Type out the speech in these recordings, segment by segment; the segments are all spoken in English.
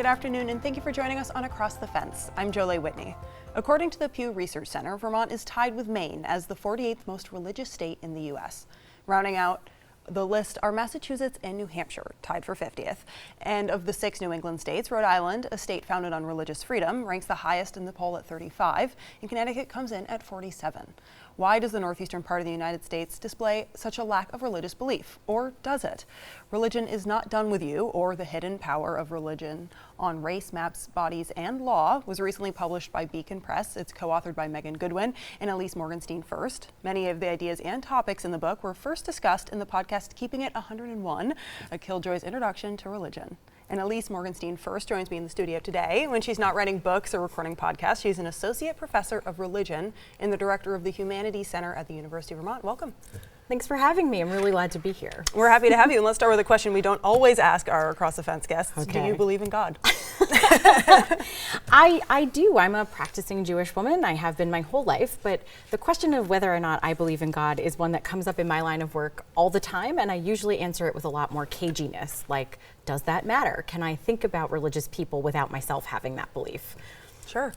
afternoon, and thank you for joining us on Across the Fence. I'm Jolie Whitney. According to the Pew Research Center, Vermont is tied with Maine as the 48th most religious state in the U.S. Rounding out the list are Massachusetts and New Hampshire, tied for 50th. And of the 6 New England states, Rhode Island, a state founded on religious freedom, ranks the highest in the poll at 35, and Connecticut comes in at 47. Why does the northeastern part of the United States display such a lack of religious belief? Or does it? Religion is Not Done With You, or The Hidden Power of Religion on Race, Maps, Bodies, and Law, was recently published by Beacon Press. It's co-authored by Megan Goodwin and Ilyse Morgenstein-Fuerst. Many of the ideas and topics in the book were first discussed in the podcast Keeping It 101, a Killjoy's introduction to religion. And Ilyse Morgenstein-Fuerst joins me in the studio today. When she's not writing books or recording podcasts, she's an associate professor of religion and the director of the Humanities Center at the University of Vermont. Welcome. Thanks for having me. I'm really glad to be here. We're happy to have you. And let's start with a question we don't always ask our Across the Fence guests. Okay. Do you believe in God? I do. I'm a practicing Jewish woman. I have been my whole life. But the question of whether or not I believe in God is one that comes up in my line of work all the time. And I usually answer it with a lot more caginess. Like, does that matter? Can I think about religious people without myself having that belief? Sure.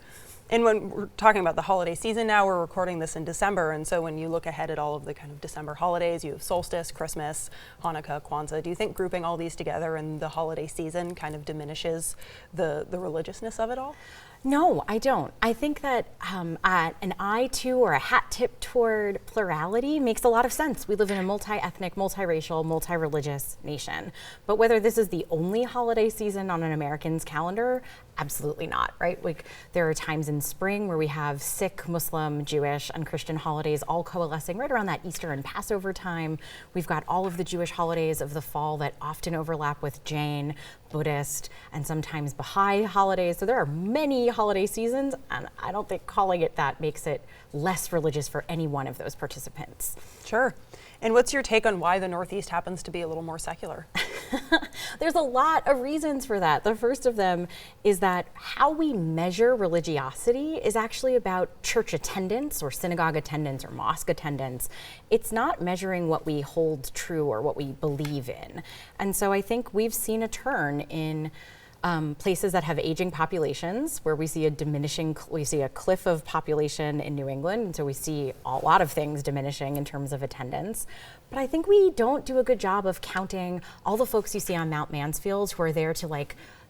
And when we're talking about the holiday season now, we're recording this in December, and so when you look ahead at all of the kind of December holidays, you have solstice, Christmas, Hanukkah, Kwanzaa. Do you think grouping all these together in the holiday season kind of diminishes the religiousness of it all? No, I don't. I think that an eye to or a hat tip toward plurality makes a lot of sense. We live in a multi-ethnic, multiracial, multi-religious nation. But whether this is the only holiday season on an American's calendar, absolutely not, right? Like, there are times in spring where we have Sikh, Muslim, Jewish, and Christian holidays all coalescing right around that Easter and Passover time. We've got all of the Jewish holidays of the fall that often overlap with Jain, Buddhist, and sometimes Baha'i holidays. So there are many holiday seasons, and I don't think calling it that makes it less religious for any one of those participants. Sure. And what's your take on why the Northeast happens to be a little more secular? There's a lot of reasons for that. The first of them is that how we measure religiosity is actually about church attendance or synagogue attendance or mosque attendance. It's not measuring what we hold true or what we believe in. And so I think we've seen a turn in places that have aging populations, where we see a cliff of population in New England, and so we see a lot of things diminishing in terms of attendance. But I think we don't do a good job of counting all the folks you see on Mount Mansfield who are there to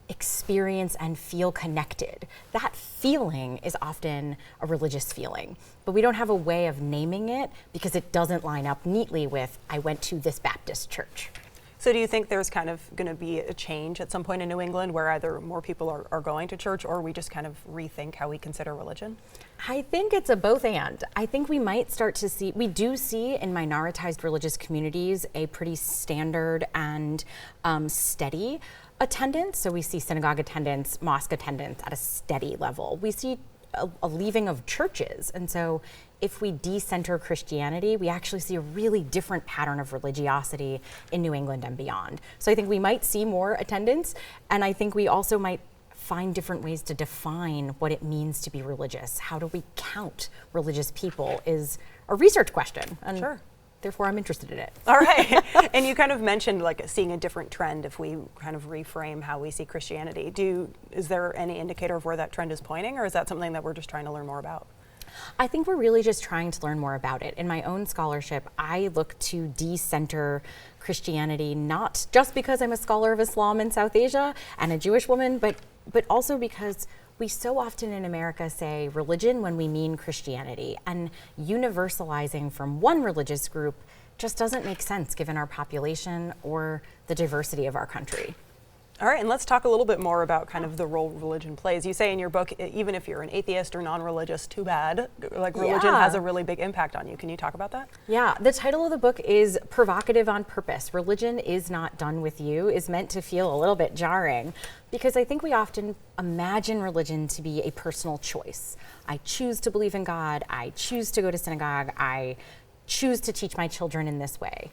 experience and feel connected. That feeling is often a religious feeling, but we don't have a way of naming it because it doesn't line up neatly with, I went to this Baptist church. So do you think there's kind of going to be a change at some point in New England where either more people are going to church, or we just kind of rethink how we consider religion? I think it's a both and. I think we might start to see, we do see in minoritized religious communities a pretty standard and steady attendance. So we see synagogue attendance, mosque attendance at a steady level. We see a leaving of churches. And so if we decenter Christianity, we actually see a really different pattern of religiosity in New England and beyond. So I think we might see more attendance, and I think we also might find different ways to define what it means to be religious. How do we count religious people is a research question. And sure. Therefore, I'm interested in it. All right. And you kind of mentioned seeing a different trend if we kind of reframe how we see Christianity. Is there any indicator of where that trend is pointing, or is that something that we're just trying to learn more about? I think we're really just trying to learn more about it. In my own scholarship, I look to decenter Christianity, not just because I'm a scholar of Islam in South Asia and a Jewish woman, but also because we so often in America say religion when we mean Christianity, and universalizing from one religious group just doesn't make sense given our population or the diversity of our country. All right, and let's talk a little bit more about kind of the role religion plays. You say in your book, even if you're an atheist or non-religious, too bad, religion has a really big impact on you. Can you talk about that? Yeah, the title of the book is provocative on purpose. Religion is Not Done With You is meant to feel a little bit jarring, because I think we often imagine religion to be a personal choice. I choose to believe in God, I choose to go to synagogue, I choose to teach my children in this way.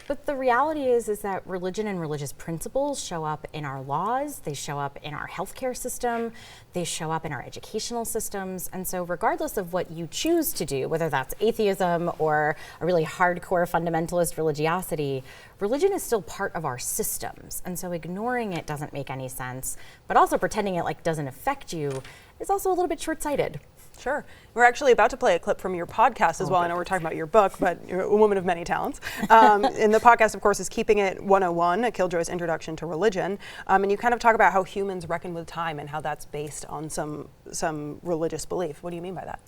But the reality is that religion and religious principles show up in our laws, they show up in our healthcare system, they show up in our educational systems. And so regardless of what you choose to do, whether that's atheism or a really hardcore fundamentalist religiosity, religion is still part of our systems. And so ignoring it doesn't make any sense, but also pretending it like doesn't affect you is also a little bit short-sighted. Sure. We're actually about to play a clip from your podcast as well. I know we're talking about your book, but you're a woman of many talents. And the podcast, of course, is Keeping It 101, a Killjoy's Introduction to Religion. And you kind of talk about how humans reckon with time and how that's based on some religious belief. What do you mean by that?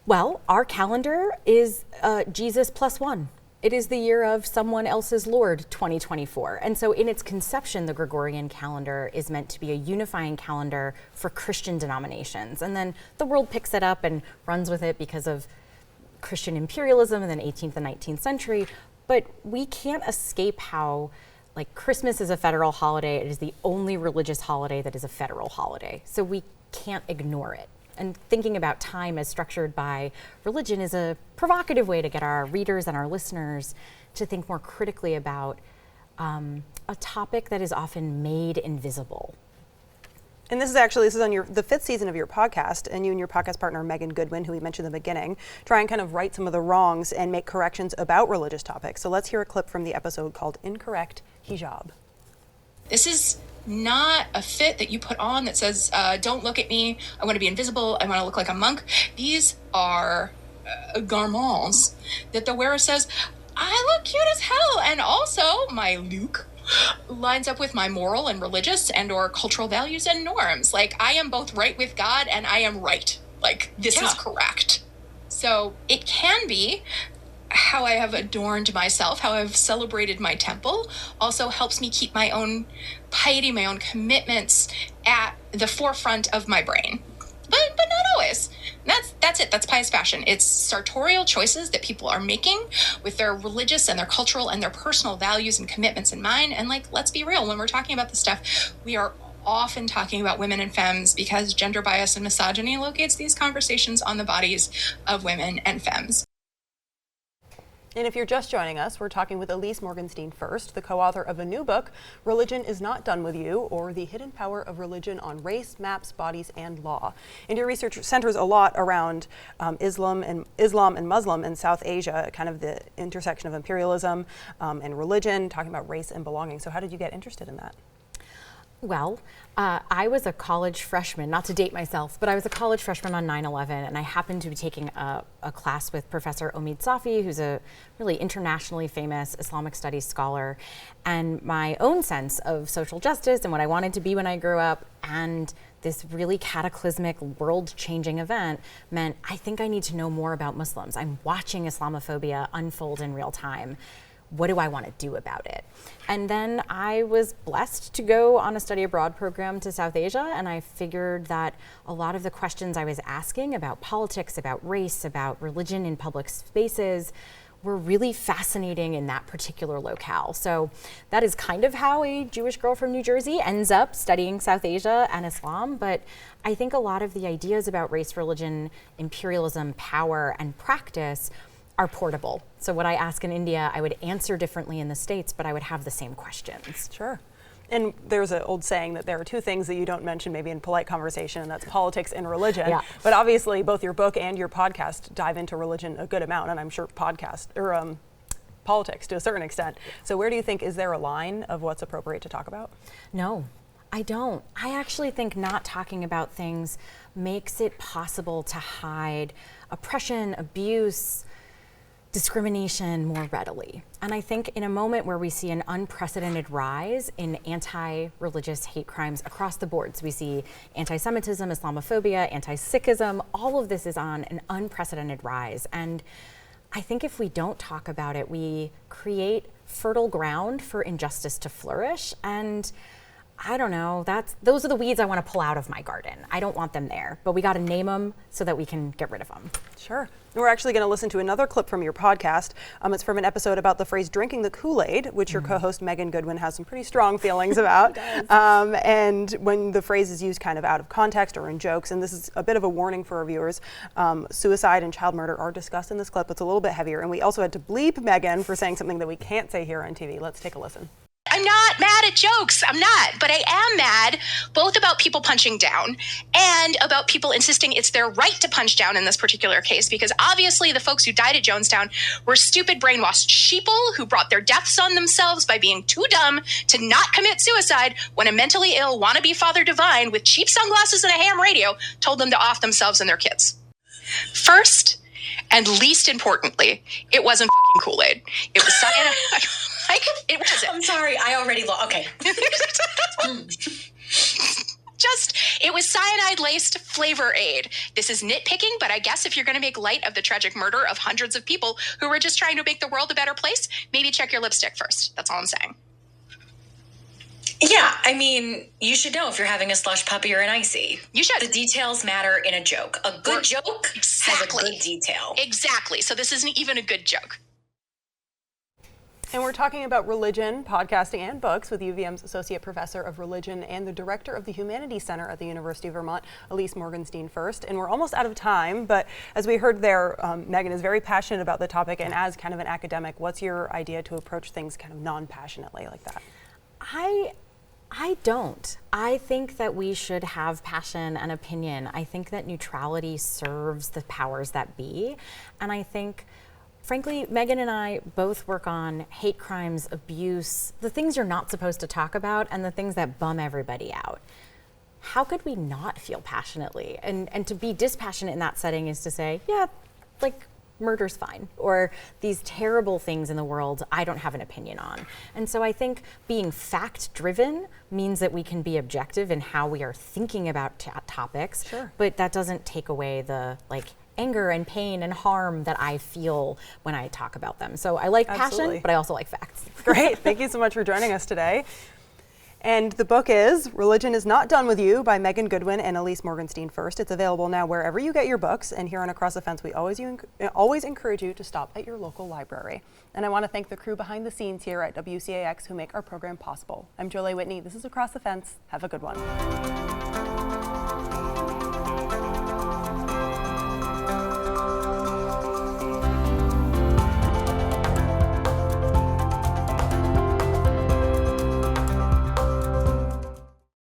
Well, our calendar is Jesus +1. It is the year of someone else's Lord, 2024. And so in its conception, the Gregorian calendar is meant to be a unifying calendar for Christian denominations. And then the world picks it up and runs with it because of Christian imperialism in the 18th and 19th century. But we can't escape how, like, Christmas is a federal holiday. It is the only religious holiday that is a federal holiday. So we can't ignore it. And thinking about time as structured by religion is a provocative way to get our readers and our listeners to think more critically about a topic that is often made invisible. And this is on the 5th season of your podcast, and you and your podcast partner, Megan Goodwin, who we mentioned in the beginning, try and kind of right some of the wrongs and make corrections about religious topics. So let's hear a clip from the episode called Incorrect Hijab. This is not a fit that you put on that says, don't look at me, I want to be invisible, I want to look like a monk. These are garments that the wearer says, I look cute as hell, and also my look lines up with my moral and religious and or cultural values and norms. Like, I am both right with God and I am right. Like, this is correct. So it can be how I have adorned myself, how I've celebrated my temple, also helps me keep my own piety, my own commitments at the forefront of my brain. But not always. That's it. That's pious fashion. It's sartorial choices that people are making with their religious and their cultural and their personal values and commitments in mind. And, like, let's be real, when we're talking about this stuff, we are often talking about women and femmes because gender bias and misogyny locates these conversations on the bodies of women and femmes. And if you're just joining us, we're talking with Ilyse Morgenstein-Fuerst, the co-author of a new book, Religion is Not Done With You, or The Hidden Power of Religion on Race, Maps, Bodies, and Law. And your research centers a lot around Islam and Muslim in South Asia, kind of the intersection of imperialism and religion, talking about race and belonging. So how did you get interested in that? Well, I was a college freshman, not to date myself, but I was a college freshman on 9/11, and I happened to be taking a class with Professor Omid Safi, who's a really internationally famous Islamic studies scholar. And my own sense of social justice and what I wanted to be when I grew up, and this really cataclysmic, world-changing event meant I think I need to know more about Muslims. I'm watching Islamophobia unfold in real time. What do I want to do about it? And then I was blessed to go on a study abroad program to South Asia, and I figured that a lot of the questions I was asking about politics, about race, about religion in public spaces were really fascinating in that particular locale. So that is kind of how a Jewish girl from New Jersey ends up studying South Asia and Islam. But I think a lot of the ideas about race, religion, imperialism, power, and practice are portable. So what I ask in India, I would answer differently in the States, but I would have the same questions. Sure. And there's an old saying that there are two things that you don't mention maybe in polite conversation, and that's politics and religion. Yeah. But obviously both your book and your podcast dive into religion a good amount, and I'm sure politics to a certain extent. So where do you think, is there a line of what's appropriate to talk about? No, I don't. I actually think not talking about things makes it possible to hide oppression, abuse, discrimination more readily. And I think in a moment where we see an unprecedented rise in anti-religious hate crimes across the board, so we see anti-Semitism, Islamophobia, anti-Sikhism, all of this is on an unprecedented rise. And I think if we don't talk about it, we create fertile ground for injustice to flourish. And I don't know. Those are the weeds I want to pull out of my garden. I don't want them there, but we got to name them so that we can get rid of them. Sure. We're actually going to listen to another clip from your podcast. It's from an episode about the phrase drinking the Kool-Aid, which your co-host Megan Goodwin has some pretty strong feelings about. And when the phrase is used kind of out of context or in jokes, and this is a bit of a warning for our viewers, suicide and child murder are discussed in this clip. It's a little bit heavier. And we also had to bleep Megan for saying something that we can't say here on TV. Let's take a listen. I'm not mad at jokes. I'm not. But I am mad both about people punching down and about people insisting it's their right to punch down in this particular case, because obviously the folks who died at Jonestown were stupid, brainwashed sheeple who brought their deaths on themselves by being too dumb to not commit suicide when a mentally ill wannabe Father Divine with cheap sunglasses and a ham radio told them to off themselves and their kids. First, and least importantly, it wasn't fucking Kool-Aid. It was cyanide. It wasn't. I'm sorry, I already lost. Okay. It was cyanide-laced Flavor Aid. This is nitpicking, but I guess if you're going to make light of the tragic murder of hundreds of people who were just trying to make the world a better place, maybe check your lipstick first. That's all I'm saying. Yeah, I mean, you should know if you're having a slush puppy or an icy. You should. The details matter in a joke. A good joke has a good detail. Exactly. So this isn't even a good joke. And we're talking about religion, podcasting, and books with UVM's Associate Professor of Religion and the Director of the Humanities Center at the University of Vermont, Ilyse Morgenstein-Fuerst. And we're almost out of time, but as we heard there, Megan is very passionate about the topic, and as kind of an academic, what's your idea to approach things kind of non-passionately like that? I don't. I think that we should have passion and opinion. I think that neutrality serves the powers that be. And I think, frankly, Megan and I both work on hate crimes, abuse, the things you're not supposed to talk about and the things that bum everybody out. How could we not feel passionately? And to be dispassionate in that setting is to say, yeah, like, murder's fine, or these terrible things in the world I don't have an opinion on. And so I think being fact-driven means that we can be objective in how we are thinking about topics, Sure. But that doesn't take away the anger and pain and harm that I feel when I talk about them. So I like Absolutely. passion, but I also like facts. Great. Thank you so much for joining us today. And the book is Religion is Not Done With You by Megan Goodwin and Ilyse Morgenstein-Fuerst. It's available now wherever you get your books. And here on Across the Fence, we always encourage you to stop at your local library. And I want to thank the crew behind the scenes here at WCAX who make our program possible. I'm Jolie Whitney. This is Across the Fence. Have a good one.